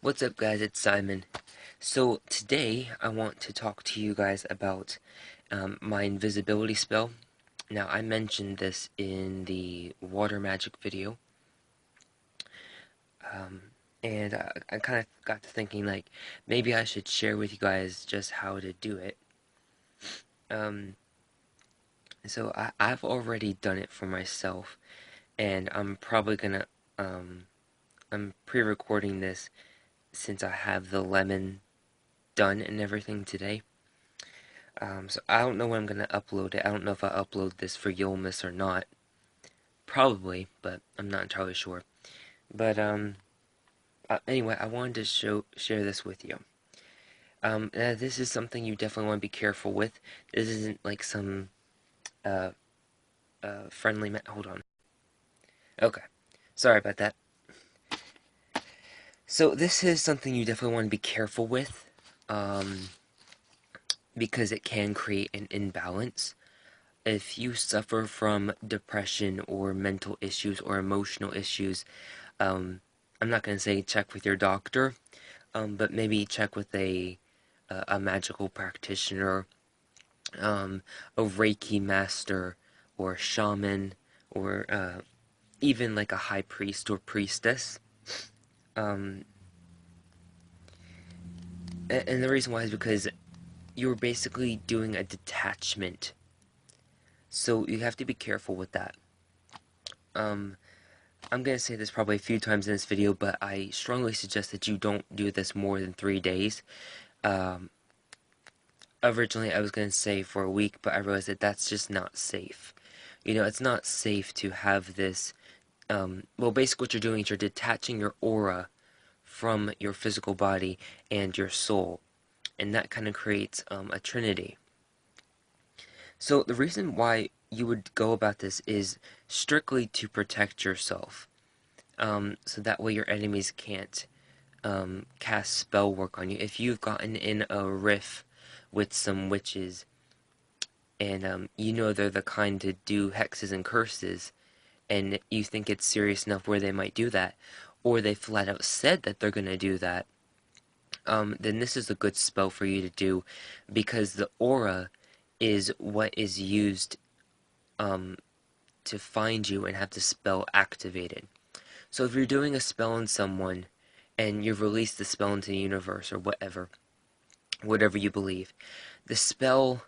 What's up, guys? It's Simon. So today I want to talk to you guys about my invisibility spell. Now, I mentioned this in the water magic video, um, and I kind of got to thinking, like, maybe I should share with you guys just how to do it. Um, I've already done it for myself, and I'm pre-recording this since I have the lemon done and everything today. So I don't know when I'm gonna upload it. I don't know if I upload this for Yolmas or not. Probably, but I'm not entirely sure. But anyway, I wanted to share this with you. This is something you definitely want to be careful with. This isn't like some uh friendly. Hold on. Okay, sorry about that. So this is something you definitely want to be careful with, um, because it can create an imbalance. If you suffer from depression or mental issues or emotional issues, I'm not going to say check with your doctor, but maybe check with a magical practitioner, a Reiki master, or a shaman, or even like a high priest or priestess. Um, and the reason why is because you're basically doing a detachment. So you have to be careful with that. Um, I'm going to say this probably a few times in this video, but I strongly suggest that you don't do this more than 3 days. Um, Originally, I was going to say for a week, but I realized that that's just not safe. You know, it's not safe to have this. Well, basically, what you're doing is you're detaching your aura from your physical body and your soul, and that kind of creates a trinity. So, the reason why you would go about this is strictly to protect yourself. So that way your enemies can't cast spell work on you. If you've gotten in a riff with some witches, and you know they're the kind to do hexes and curses, and you think it's serious enough where they might do that, or they flat out said that they're going to do that, then this is a good spell for you to do, because the aura is what is used um, to find you and have the spell activated. So if you're doing a spell on someone, and you've released the spell into the universe, or whatever you believe, the spell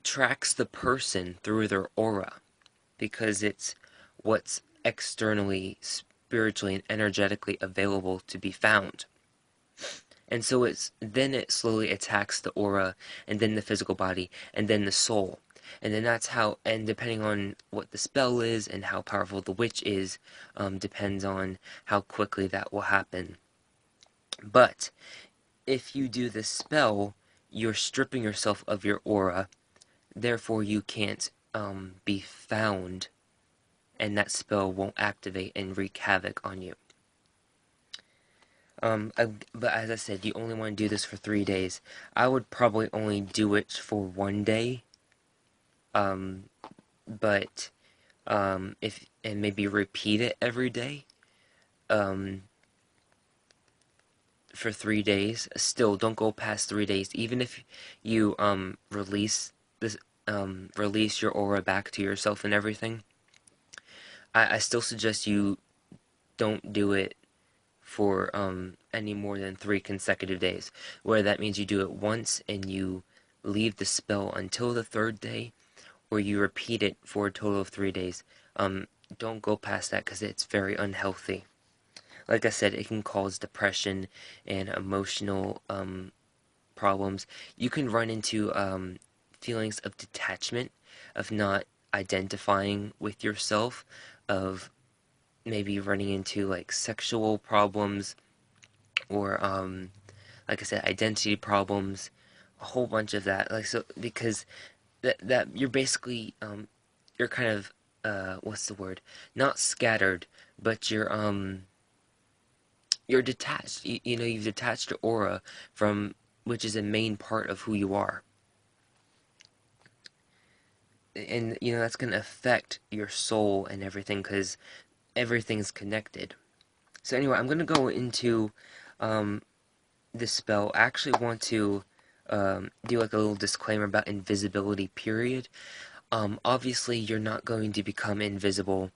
tracks the person through their aura, because it's what's externally, spiritually, and energetically available to be found. And so it slowly attacks the aura, and then the physical body, and then the soul. And then that's how, and depending on what the spell is and how powerful the witch is, depends on how quickly that will happen. But if you do this spell, you're stripping yourself of your aura, therefore you can't be found, and that spell won't activate and wreak havoc on you. But as I said, you only want to do this for 3 days. I would probably only do it for 1 day. Um, but if and maybe repeat it every day. Um, for 3 days. Still, don't go past 3 days. Even if you release your aura back to yourself and everything, I still suggest you don't do it for any more than 3 consecutive days, where that means you do it once and you leave the spell until the 3rd day, or you repeat it for a total of 3 days. Don't go past that, because it's very unhealthy. Like I said, it can cause depression and emotional problems. You can run into feelings of detachment, of not identifying with yourself, of maybe running into like sexual problems, or like I said, identity problems, a whole bunch of that. Like, so because that you're basically you're kind of what's the word? Not scattered, but you're detached. You know, you've detached your aura from, which is a main part of who you are. And you know that's going to affect your soul and everything, because everything's connected. So anyway, I'm gonna go into um, this spell. I actually want to do like a little disclaimer about invisibility. Period. Obviously, you're not going to become invisible.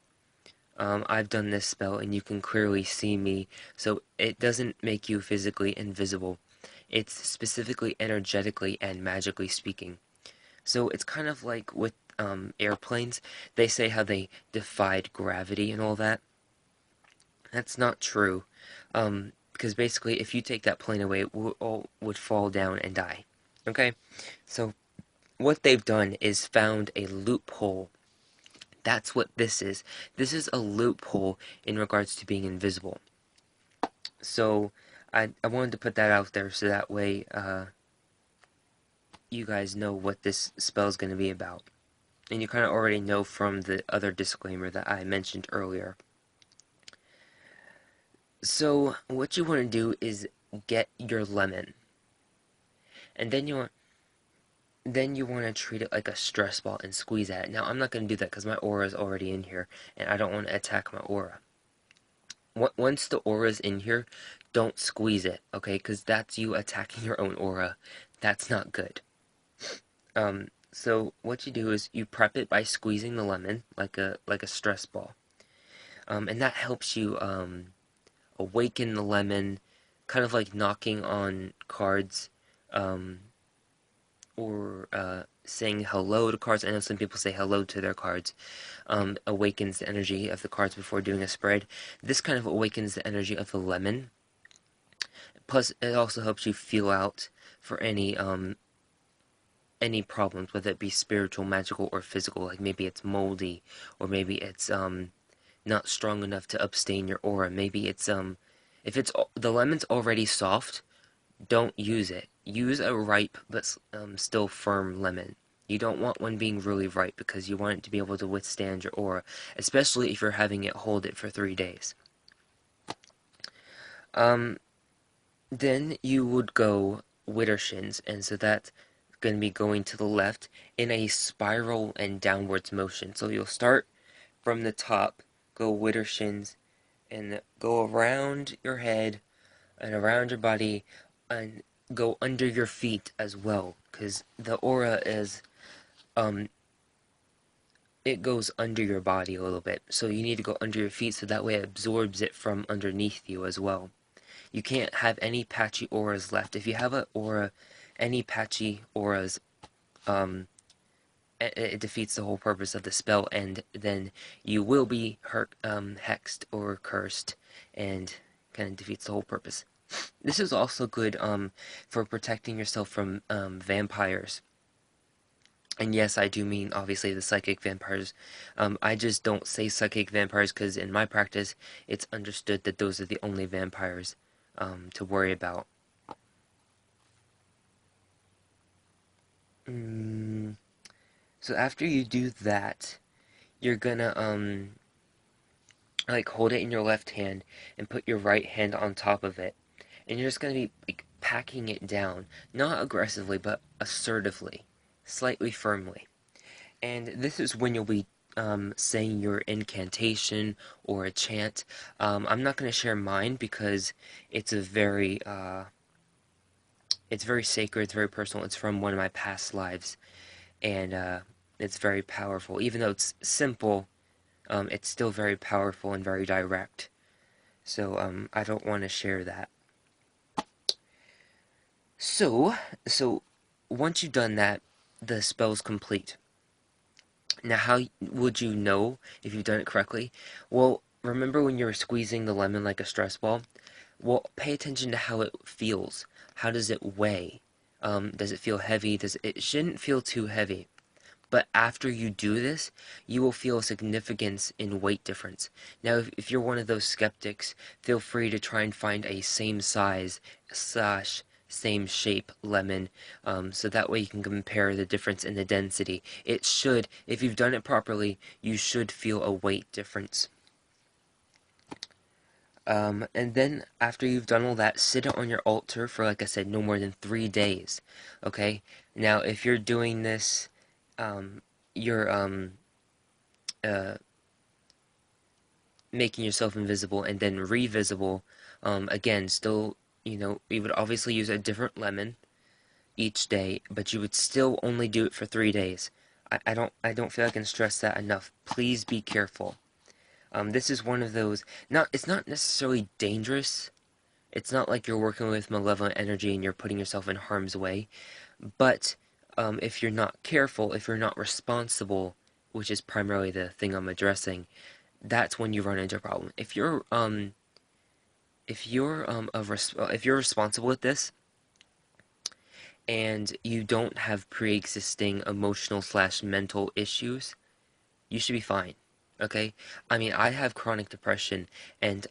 I've done this spell, and you can clearly see me, so it doesn't make you physically invisible. It's specifically energetically and magically speaking. So it's kind of like with airplanes. They say how they defied gravity and all that. That's not true. Because basically, if you take that plane away, it all would fall down and die. Okay? So, what they've done is found a loophole. That's what this is. This is a loophole in regards to being invisible. So, I wanted to put that out there so that way you guys know what this spell is going to be about. And you kind of already know from the other disclaimer that I mentioned earlier. So, what you want to do is get your lemon. And then you want to treat it like a stress ball and squeeze at it. Now, I'm not going to do that because my aura is already in here, and I don't want to attack my aura. Once the aura is in here, don't squeeze it, okay? Because that's you attacking your own aura. That's not good. So what you do is you prep it by squeezing the lemon like a stress ball, and that helps you awaken the lemon, kind of like knocking on cards, um, or saying hello to cards. I know some people say hello to their cards. Awakens the energy of the cards before doing a spread. This kind of awakens the energy of the lemon. Plus, it also helps you feel out for any problems, whether it be spiritual, magical, or physical. Like maybe it's moldy, or maybe it's not strong enough to abstain your aura. Maybe it's if it's the lemon's already soft, don't use it. Use a ripe but still firm lemon. You don't want one being really ripe because you want it to be able to withstand your aura, especially if you're having it hold it for 3 days. Then you would go widdershins, and so that's going to be going to the left in a spiral and downwards motion. So you'll start from the top, go widdershins, and go around your head and around your body, and go under your feet as well, because the aura is it goes under your body a little bit, so you need to go under your feet so that way it absorbs it from underneath you as well. You can't have any patchy auras left. If you have a aura, any patchy auras, it defeats the whole purpose of the spell, and then you will be hexed or cursed, and kind of defeats the whole purpose. This is also good for protecting yourself from vampires. And yes, I do mean obviously the psychic vampires. I just don't say psychic vampires because in my practice, it's understood that those are the only vampires to worry about. So after you do that, you're gonna like hold it in your left hand and put your right hand on top of it, and you're just gonna be like packing it down, not aggressively but assertively, slightly firmly. And this is when you'll be saying your incantation or a chant. I'm not going to share mine because it's it's very sacred, it's very personal. It's from one of my past lives, and it's very powerful. Even though it's simple, it's still very powerful and very direct. So I don't want to share that. So once you've done that, the spell's complete. Now, how would you know if you've done it correctly? Well, remember when you were squeezing the lemon like a stress ball? Well, pay attention to how it feels. How does it weigh? Does it feel heavy? It shouldn't feel too heavy. But after you do this, you will feel a significance in weight difference. Now, if you're one of those skeptics, feel free to try and find a same size slash same shape lemon, so that way you can compare the difference in the density. It should, if you've done it properly, you should feel a weight difference. And then after you've done all that, sit it on your altar for, like I said, no more than 3 days. Okay? Now, if you're doing this, you're uh, making yourself invisible and then revisible, again, still, you would obviously use a different lemon each day, but you would still only do it for 3 days. I don't feel I can stress that enough. Please be careful. This is one of those, it's not necessarily dangerous. It's not like you're working with malevolent energy and you're putting yourself in harm's way. But if you're not careful, if you're not responsible, which is primarily the thing I'm addressing, that's when you run into a problem. If you're responsible with this and you don't have pre-existing emotional slash mental issues, you should be fine. Okay? I mean, I have chronic depression and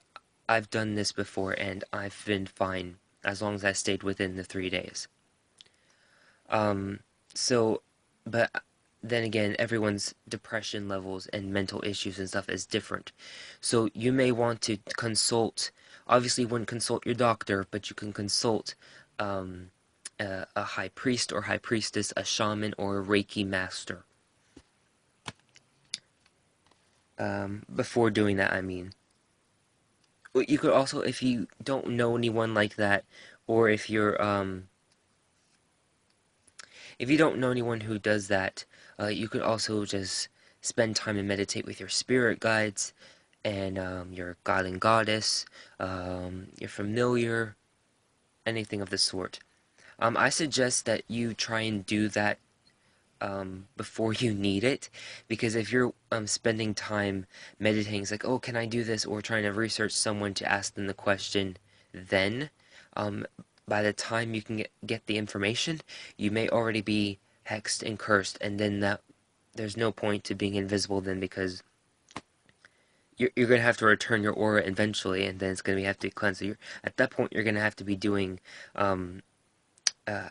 I've done this before and I've been fine as long as I stayed within the 3 days. Um, so, but then again, everyone's depression levels and mental issues and stuff is different. So you may want to consult, obviously you wouldn't consult your doctor, but you can consult um, a high priest or high priestess, a shaman, or a Reiki master. Before doing that, I mean. You could also, if you don't know anyone like that, or if you don't know anyone who does that, you could also just spend time and meditate with your spirit guides and your god and goddess, your familiar, anything of the sort. I suggest that you try and do that before you need it, because if you're spending time meditating, it's like, oh, can I do this, or trying to research someone to ask them the question, then um, by the time you can get the information, you may already be hexed and cursed, and then there's no point to being invisible then, because you're gonna have to return your aura eventually, and then it's gonna have to cleanse. So at that point, you're gonna have to be doing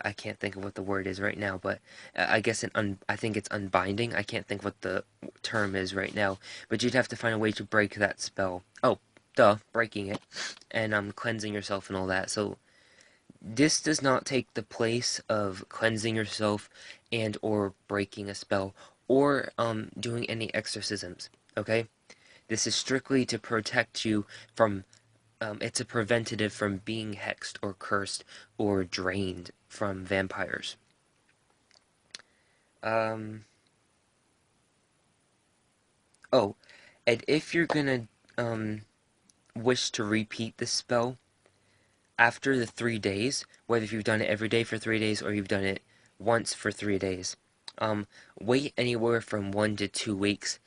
I can't think of what the word is right now, but I guess I think it's unbinding. I can't think what the term is right now, but you'd have to find a way to break that spell. Oh, duh, breaking it, and cleansing yourself and all that. So this does not take the place of cleansing yourself and or breaking a spell or doing any exorcisms. Okay, this is strictly to protect you from it's a preventative from being hexed or cursed or drained from vampires. Um, oh, and if you're gonna wish to repeat the spell after the 3 days, whether you've done it every day for 3 days or you've done it once for 3 days, wait anywhere from 1 to 2 weeks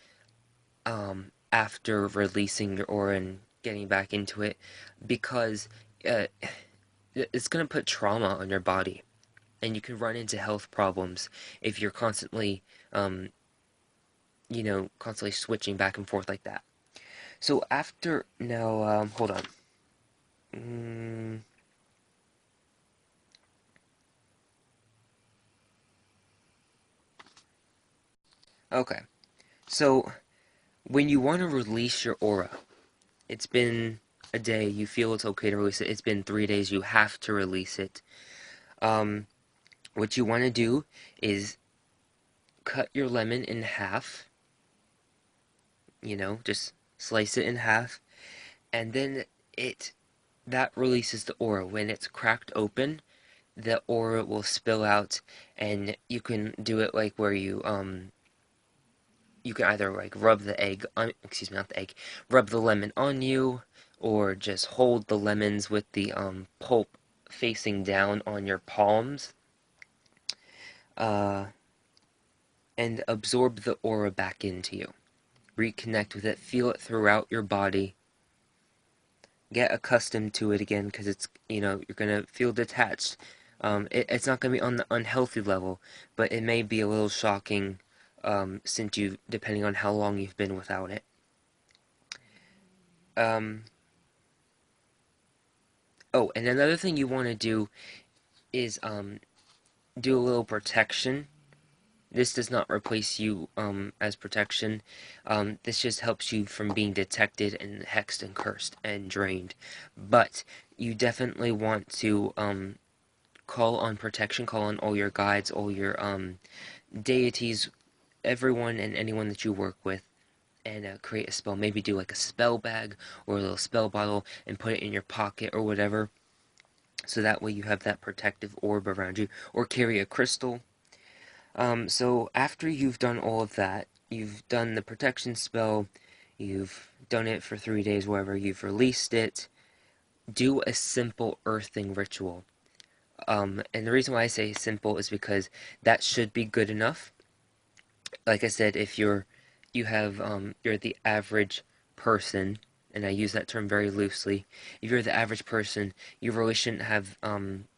after releasing your aura and getting back into it, because uh, it's going to put trauma on your body, and you can run into health problems if you're constantly, constantly switching back and forth like that. So after, now, hold on. Okay, so when you want to release your aura, it's been a day, you feel it's okay to release it, it's been 3 days, you have to release it. What you want to do is cut your lemon in half, just slice it in half, and then that releases the aura. When it's cracked open, the aura will spill out, and you can do it like where you can either like rub the egg on, excuse me, not the egg, rub the lemon on you, or just hold the lemons with the pulp facing down on your palms, uh, and absorb the aura back into you. Reconnect with it, feel it throughout your body. Get accustomed to it again, because you're gonna feel detached. It's not gonna be on the unhealthy level, but it may be a little shocking, depending on how long you've been without it. Oh, and another thing you want to do is do a little protection. This does not replace you as protection. This just helps you from being detected and hexed and cursed and drained. But you definitely want to call on protection, call on all your guides, all your deities, everyone and anyone that you work with, and create a spell. Maybe do like a spell bag or a little spell bottle and put it in your pocket or whatever. So that way you have that protective orb around you. Or carry a crystal. So after you've done all of that, you've done the protection spell, you've done it for 3 days, wherever you've released it, do a simple earthing ritual. And the reason why I say simple is because that should be good enough. Like I said, if you're the average person, and I use that term very loosely, if you're the average person, you really shouldn't have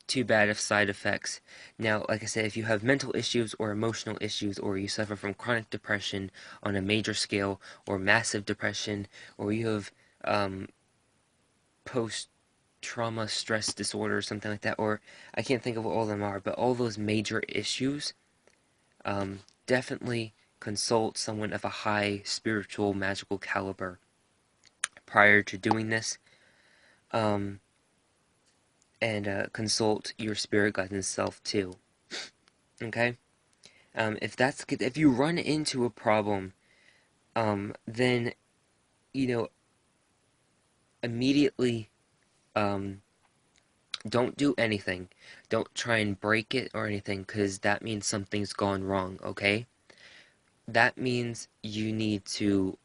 too bad of side effects. Now, like I said, if you have mental issues or emotional issues, or you suffer from chronic depression on a major scale, or massive depression, or you have post-trauma stress disorder or something like that, or I can't think of what all of them are, but all those major issues, definitely consult someone of a high spiritual magical caliber prior to doing this, and consult your spirit guidance self too. Okay. If you run into a problem, then immediately don't do anything. Don't try and break it or anything, because that means something's gone wrong. Okay. That means you need to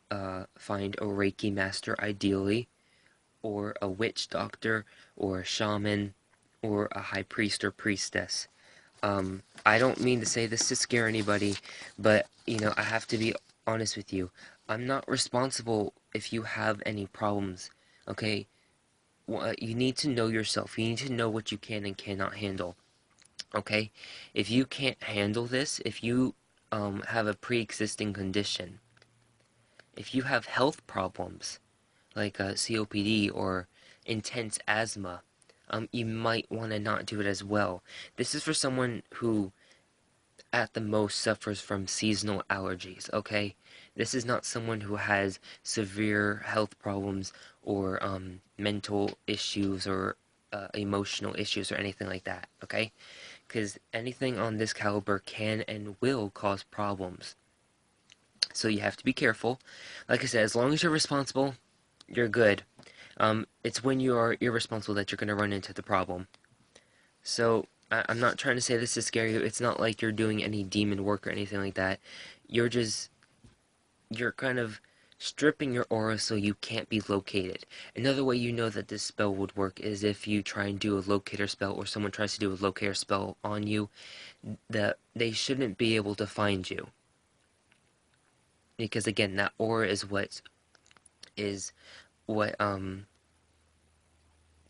find a Reiki master, ideally, or a witch doctor, or a shaman, or a high priest or priestess. I don't mean to say this to scare anybody, but, I have to be honest with you. I'm not responsible if you have any problems, okay? Well, you need to know yourself. You need to know what you can and cannot handle, okay? If you can't handle this, if you have a pre-existing condition, if you have health problems, like COPD or intense asthma, you might want to not do it as well. This is for someone who, at the most, suffers from seasonal allergies, okay? This is not someone who has severe health problems or mental issues or emotional issues or anything like that, okay? Because anything on this caliber can and will cause problems. So you have to be careful. Like I said, as long as you're responsible, you're good. It's when you are irresponsible that you're going to run into the problem. So, I'm not trying to say this to scare you. It's not like you're doing any demon work or anything like that. You're kind of stripping your aura so you can't be located. Another way you know that this spell would work is if you try and do a locator spell, or someone tries to do a locator spell on you, that they shouldn't be able to find you. Because again, that aura is what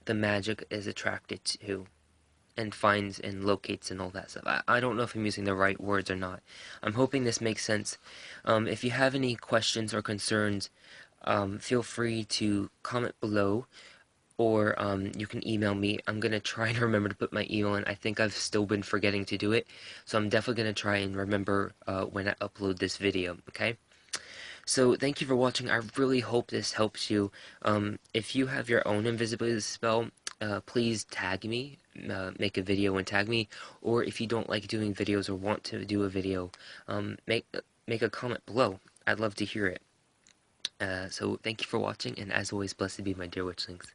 the magic is attracted to, and finds and locates and all that stuff. I don't know if I'm using the right words or not. I'm hoping this makes sense. If you have any questions or concerns, feel free to comment below, or you can email me. I'm going to try and remember to put my email in. I think I've still been forgetting to do it, so I'm definitely going to try and remember when I upload this video, okay? So thank you for watching. I really hope this helps you. If you have your own invisibility spell, please tag me, make a video and tag me, or if you don't like doing videos or want to do a video, make a comment below. I'd love to hear it. So thank you for watching, and as always, blessed be my dear witchlings.